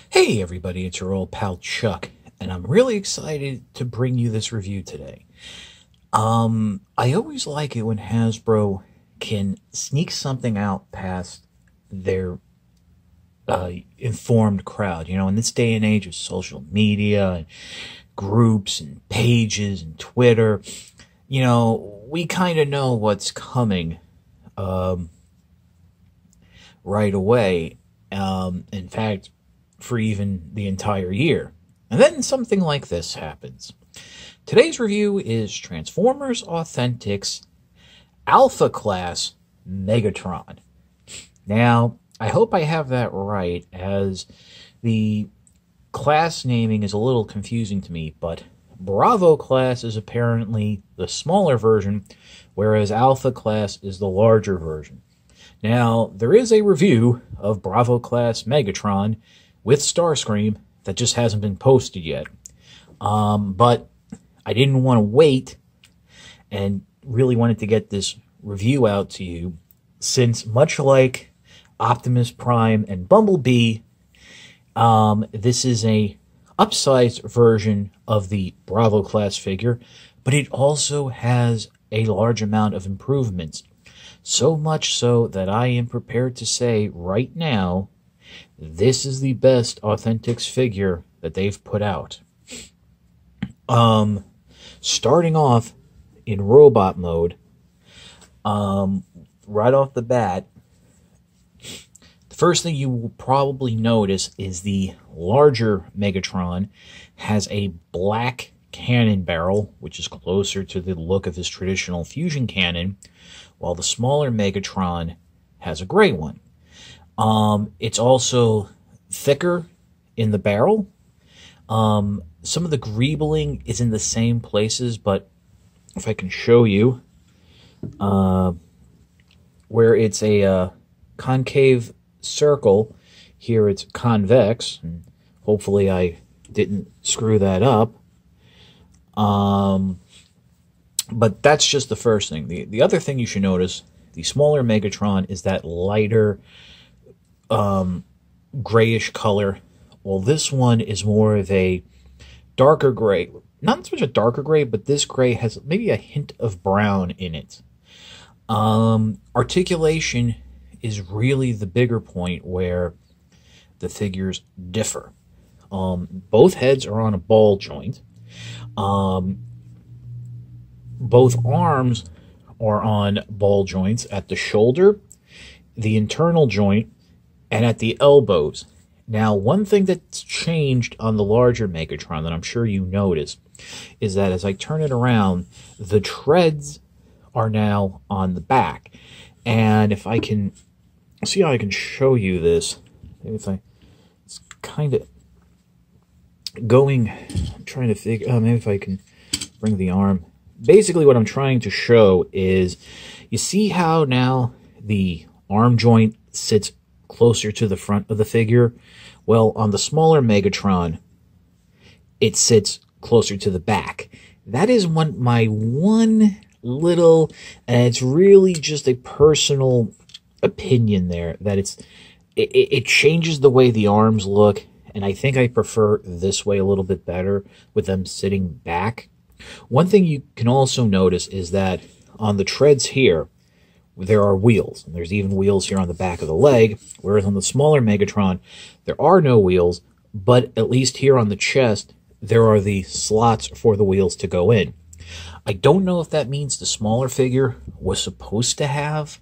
Hey everybody, it's your old pal Chuck, and I'm really excited to bring you this review today. I always like it when Hasbro can sneak something out past their informed crowd. You know, in this day and age of social media and groups and pages and Twitter, you know, we kind of know what's coming right away. In fact, for even the entire year. And then something like this happens. Today's review is Transformers Authentics Alpha Class Megatron. Now, I hope I have that right, as the class naming is a little confusing to me, but Bravo Class is apparently the smaller version, whereas Alpha Class is the larger version. Now, there is a review of Bravo Class Megatron with Starscream that just hasn't been posted yet. But I didn't want to wait and really wanted to get this review out to you, since much like Optimus Prime and Bumblebee, this is a upsized version of the Bravo class figure, but it also has a large amount of improvements. So much so that I am prepared to say right now, this is the best Authentics figure that they've put out. Starting off in robot mode, right off the bat, the first thing you will probably notice is the larger Megatron has a black cannon barrel, which is closer to the look of his traditional fusion cannon, while the smaller Megatron has a gray one. It's also thicker in the barrel. Some of the greebling is in the same places, but if I can show you, where it's a concave circle, here it's convex, and hopefully I didn't screw that up. But that's just the first thing. The other thing you should notice, the smaller Megatron is that lighter grayish color, while this one is more of a darker gray. Not so much a darker gray, but this gray has maybe a hint of brown in it. Articulation is really the bigger point where the figures differ. Both heads are on a ball joint. Both arms are on ball joints at the shoulder, the internal joint, and at the elbows. Now, one thing that's changed on the larger Megatron that I'm sure you noticed is that as I turn it around, the treads are now on the back. And if I can see how I can show you this, maybe it's kind of going, I'm trying to figure, maybe if I can bring the arm. Basically what I'm trying to show is, you see how now the arm joint sits closer to the front of the figure? Well, on the smaller Megatron, it sits closer to the back. That is my one little, and it's really just a personal opinion there, that it changes the way the arms look, and I think I prefer this way a little bit better with them sitting back. One thing you can also notice is that on the treads here, there are wheels, and there's even wheels here on the back of the leg, whereas on the smaller Megatron, there are no wheels, but at least here on the chest, there are the slots for the wheels to go in. I don't know if that means the smaller figure was supposed to have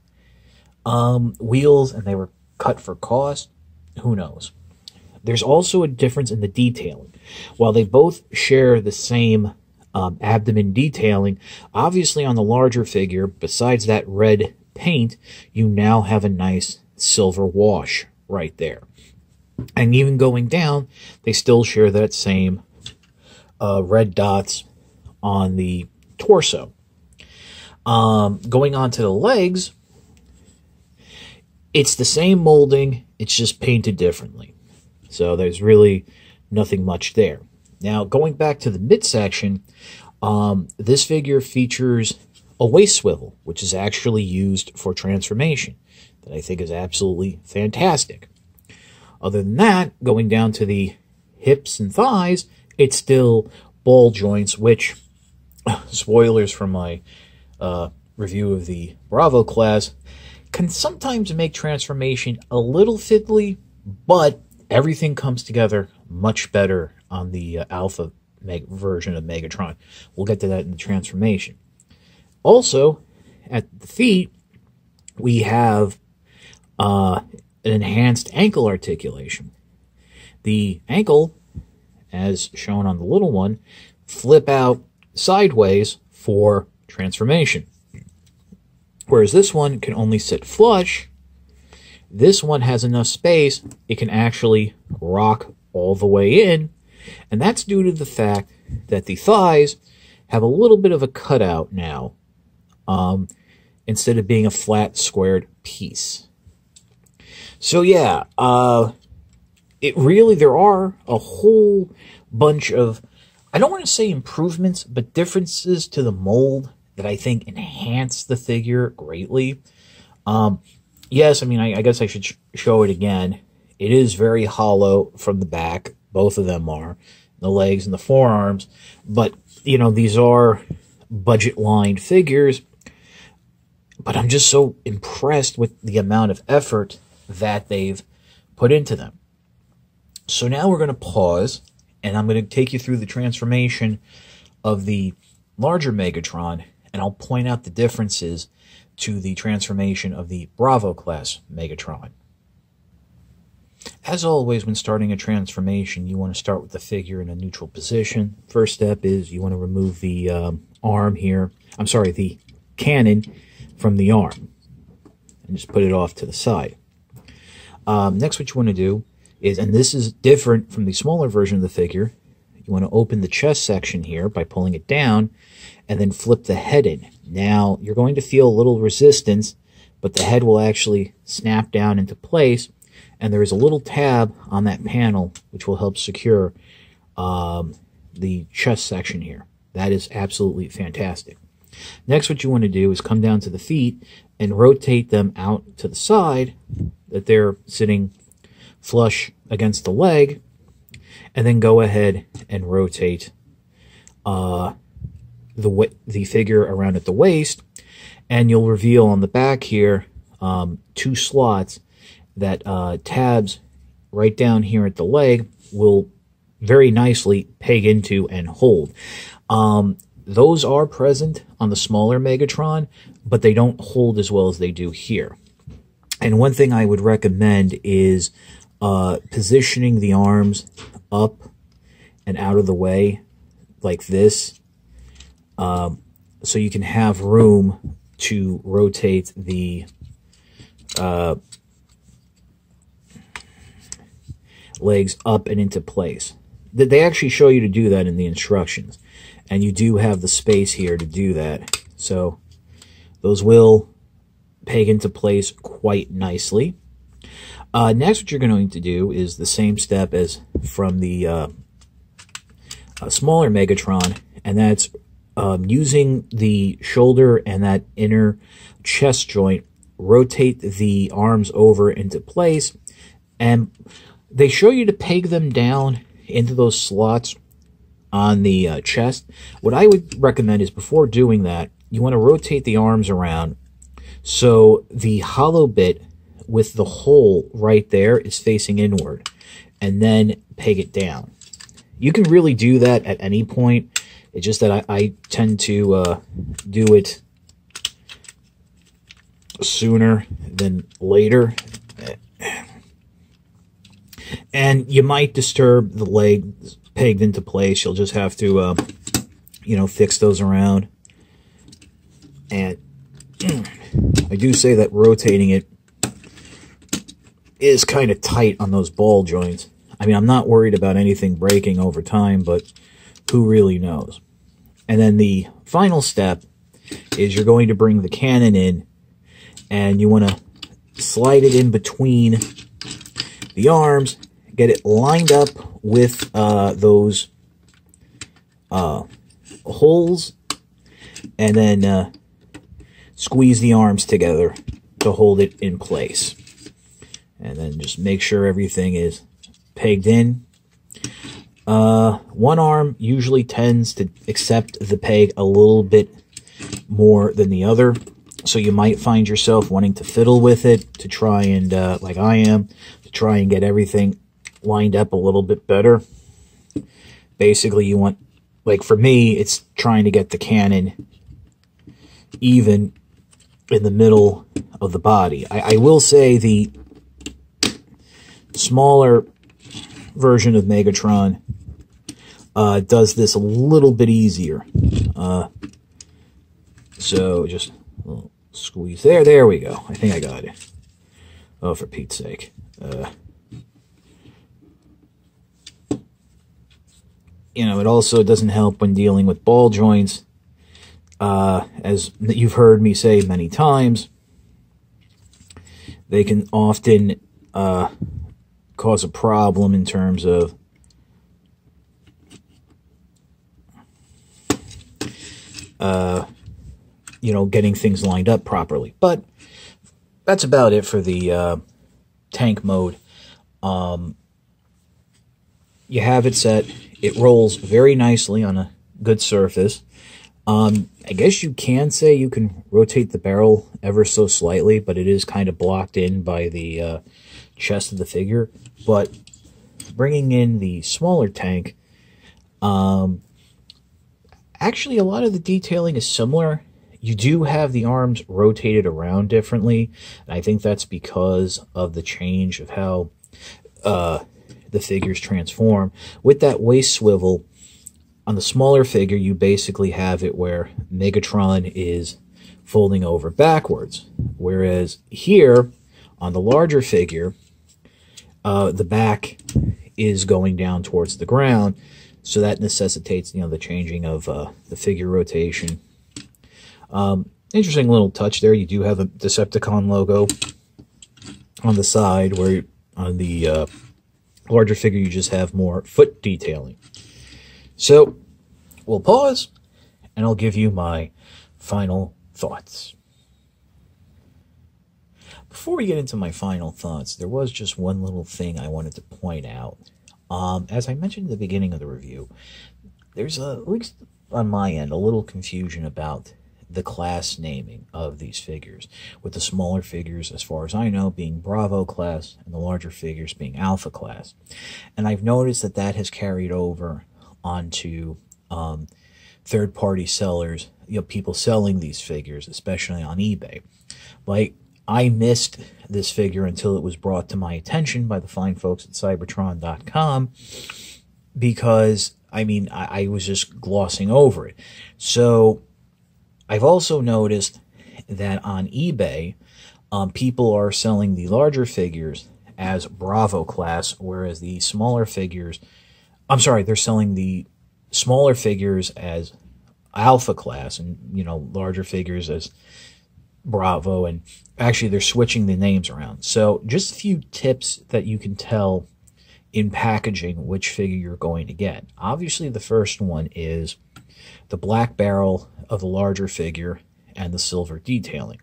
wheels and they were cut for cost. Who knows? There's also a difference in the detailing. While they both share the same abdomen detailing, obviously on the larger figure, besides that red paint, you now have a nice silver wash right there. And even going down, they still share that same red dots on the torso. Going on to the legs, it's the same molding, it's just painted differently. So there's really nothing much there. Now, going back to the midsection, this figure features a waist swivel, which is actually used for transformation, that I think is absolutely fantastic. Other than that, going down to the hips and thighs, it's still ball joints, which, spoilers from my review of the Bravo class, can sometimes make transformation a little fiddly, but everything comes together much better on the alpha version of Megatron. We'll get to that in the transformation. Also, at the feet, we have an enhanced ankle articulation. The ankle, as shown on the little one, flip out sideways for transformation. Whereas this one can only sit flush, this one has enough space, it can actually rock all the way in, and that's due to the fact that the thighs have a little bit of a cutout now, instead of being a flat squared piece. So yeah, there are a whole bunch of, I don't want to say improvements, but differences to the mold that I think enhance the figure greatly. Yes, I mean, I guess I should show it again. It is very hollow from the back. Both of them are. The legs and the forearms. But, you know, these are budget-lined figures. But I'm just so impressed with the amount of effort that they've put into them. So now we're going to pause, and I'm going to take you through the transformation of the larger Megatron, and I'll point out the differences to the transformation of the Bravo class Megatron. As always, when starting a transformation, you want to start with the figure in a neutral position. First step is you want to remove the arm here. I'm sorry, the cannon from the arm, and just put it off to the side. Next, what you want to do is, and this is different from the smaller version of the figure, you want to open the chest section here by pulling it down, and then flip the head in. Now, you're going to feel a little resistance, but the head will actually snap down into place, and there is a little tab on that panel which will help secure the chest section here. That is absolutely fantastic. Next, what you want to do is come down to the feet and rotate them out to the side, that they're sitting flush against the leg, and then go ahead and rotate the figure around at the waist, and you'll reveal on the back here 2 slots that tabs right down here at the leg will very nicely peg into and hold. Those are present on the smaller Megatron, but they don't hold as well as they do here. And one thing I would recommend is positioning the arms up and out of the way like this, so you can have room to rotate the legs up and into place. They actually show you to do that in the instructions, and you do have the space here to do that. So those will peg into place quite nicely. Next, what you're going to do is the same step as from the smaller Megatron, and that's using the shoulder and that inner chest joint, rotate the arms over into place, and they show you to peg them down into those slots on the chest. What I would recommend is, before doing that, you want to rotate the arms around so the hollow bit with the hole right there is facing inward, and then peg it down. You can really do that at any point. It's just that I tend to do it sooner than later. And you might disturb the leg pegged into place. You'll just have to, you know, fix those around. And I do say that rotating it is kind of tight on those ball joints. I mean, I'm not worried about anything breaking over time, but who really knows? And then the final step is you're going to bring the cannon in, and you want to slide it in between the arms, get it lined up with those holes, and then squeeze the arms together to hold it in place. And then just make sure everything is pegged in. One arm usually tends to accept the peg a little bit more than the other. So you might find yourself wanting to fiddle with it to try and, like I am, to try and get everything lined up a little bit better. Basically, you want, like for me, it's trying to get the cannon even in the middle of the body. I will say the smaller version of Megatron does this a little bit easier. So just a little squeeze there. There we go. I think I got it. Oh, for Pete's sake. You know, it also doesn't help when dealing with ball joints. As you've heard me say many times, they can often cause a problem in terms of you know, getting things lined up properly. But that's about it for the tank mode. You have it set. It rolls very nicely on a good surface. I guess you can say you can rotate the barrel ever so slightly, but it is kind of blocked in by the chest of the figure. But bringing in the smaller tank, actually a lot of the detailing is similar. You do have the arms rotated around differently, and I think that's because of the change of how the figures transform. With that waist swivel, on the smaller figure, you basically have it where Megatron is folding over backwards. Whereas here, on the larger figure, the back is going down towards the ground, so that necessitates, you know, the changing of the figure rotation. Interesting little touch there. You do have a Decepticon logo on the side, where on the larger figure you just have more foot detailing. So we'll pause, and I'll give you my final thoughts. Before we get into my final thoughts, there was just one little thing I wanted to point out. As I mentioned at the beginning of the review, there's, at least on my end, a little confusion about the class naming of these figures, with the smaller figures, as far as I know, being Bravo class, and the larger figures being Alpha class. And I've noticed that that has carried over onto third-party sellers, you know, people selling these figures, especially on eBay. Like, I missed this figure until it was brought to my attention by the fine folks at Cybertron.com, because, I mean, I was just glossing over it. So I've also noticed that on eBay, people are selling the larger figures as Bravo class, whereas the smaller figures, I'm sorry, they're selling the smaller figures as Alpha class, and, you know, larger figures as Bravo, and actually they're switching the names around. So just a few tips that you can tell in packaging which figure you're going to get. Obviously, the first one is the black barrel of the larger figure and the silver detailing.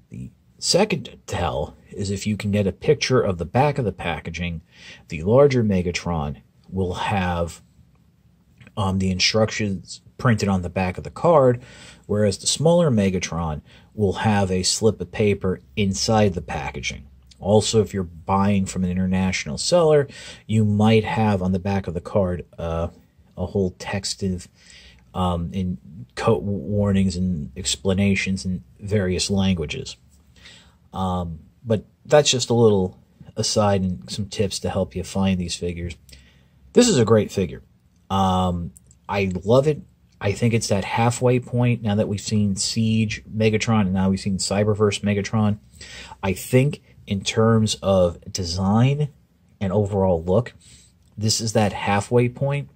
The second tell is if you can get a picture of the back of the packaging. The larger Megatron will have the instructions printed on the back of the card, whereas the smaller Megatron will have a slip of paper inside the packaging. Also, if you're buying from an international seller, you might have on the back of the card a whole text of in code warnings and explanations in various languages. But that's just a little aside and some tips to help you find these figures. This is a great figure. I love it. I think it's that halfway point now that we've seen Siege Megatron and now we've seen Cyberverse Megatron. I think in terms of design and overall look, this is that halfway point.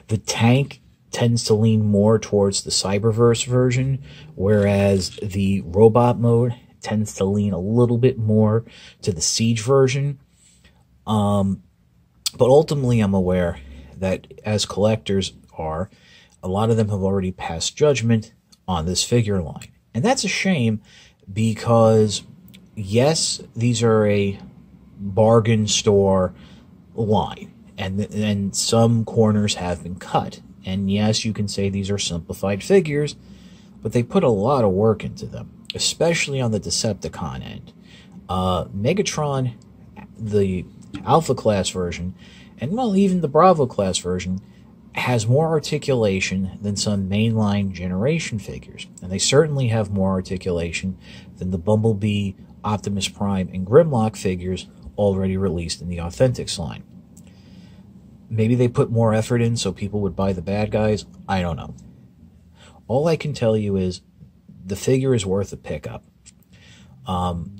The tank tends to lean more towards the Cyberverse version, whereas the robot mode tends to lean a little bit more to the Siege version. But ultimately, I'm aware that as collectors are, a lot of them have already passed judgment on this figure line. And that's a shame, because yes, these are a bargain store line, and some corners have been cut. And yes, you can say these are simplified figures, but they put a lot of work into them, especially on the Decepticon end. Megatron, the Alpha class version, and well, even the Bravo class version, has more articulation than some mainline generation figures, and they certainly have more articulation than the Bumblebee, Optimus Prime, and Grimlock figures already released in the Authentics line. Maybe they put more effort in so people would buy the bad guys. I don't know. All I can tell you is the figure is worth a pickup.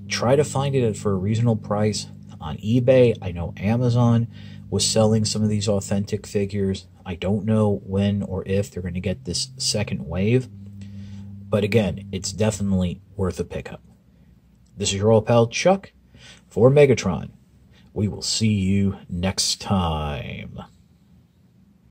Try to find it for a reasonable price on eBay. I know Amazon was selling some of these authentic figures. I don't know when or if they're going to get this second wave. But again, it's definitely worth a pickup. This is your old pal Chuck for Megatron. We will see you next time.